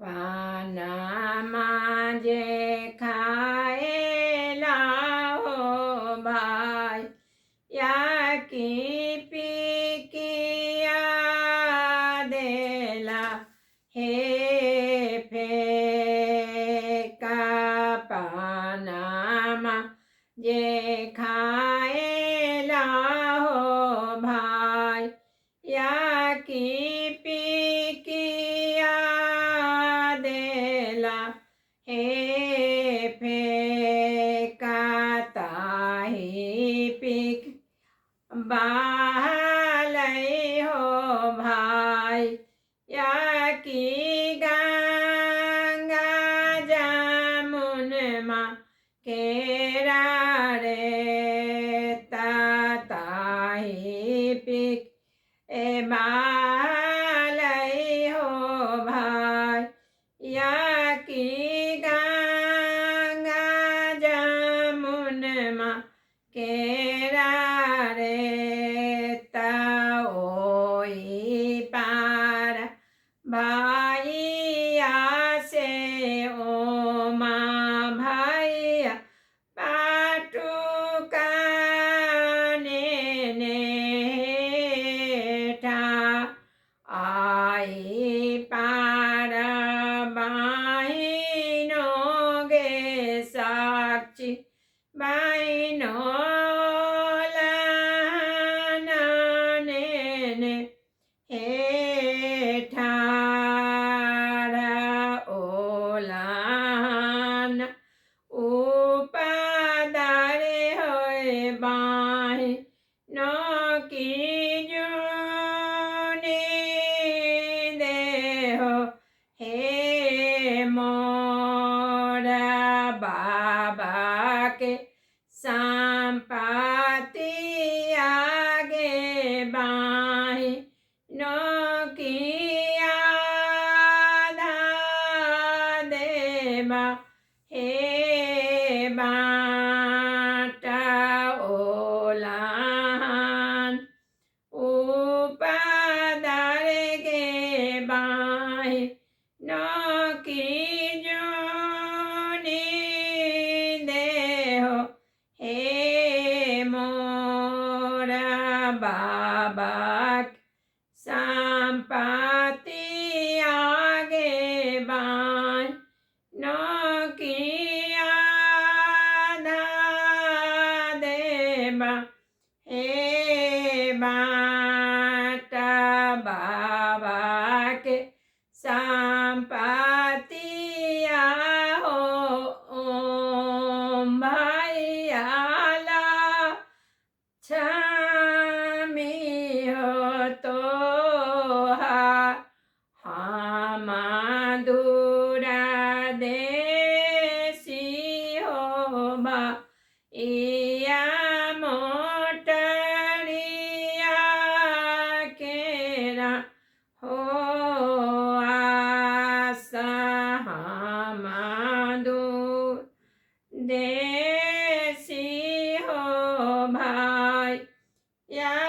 પાનામાં જે ખાયેલા હો ભાઈ યાકી પીકિયા દેલા હે ફેકા પાનામાં જે ખાયેલા હો ભાઈ યાકી પીકિયા દેલા હે ફેકા તાહી પીક બાલય હો ભાઈ યાકી ગંગા જમુનમાં કેરા રે તાહી પીક એ બાલય હો ભાઈ યાકી ગંગા જમુનમાં કેરા રે ઓઈ પાર ભાઈ આસે ઓમા ભાઈ પાટુકાને નેઠા આઈ પાર બાઈનો ગે સાક્ષી બાઈનો હેઠારા ઓલાન ઉપાદારે હોય બાઈ નો કીજુની દેહો હે મોરા બાબા કે સંપત્તિ આગે બાઈ નો કિયા દેવા હે બાટા ઓલાન ઉપાદારે કે બાઈ નો કીજુની દેહો હે મોરા બાબા સંપત્તિ આગે બાઈ નો કિયા દેવા હે બાટા બાબા કે સંપત્તિ આહો ઓમ ભાઈ આલા છમી હો તો દુરા દેશી હો બા ઈયા મોટરિયા કેરા હો આસા દૂર દેશી હો ભાઈ યા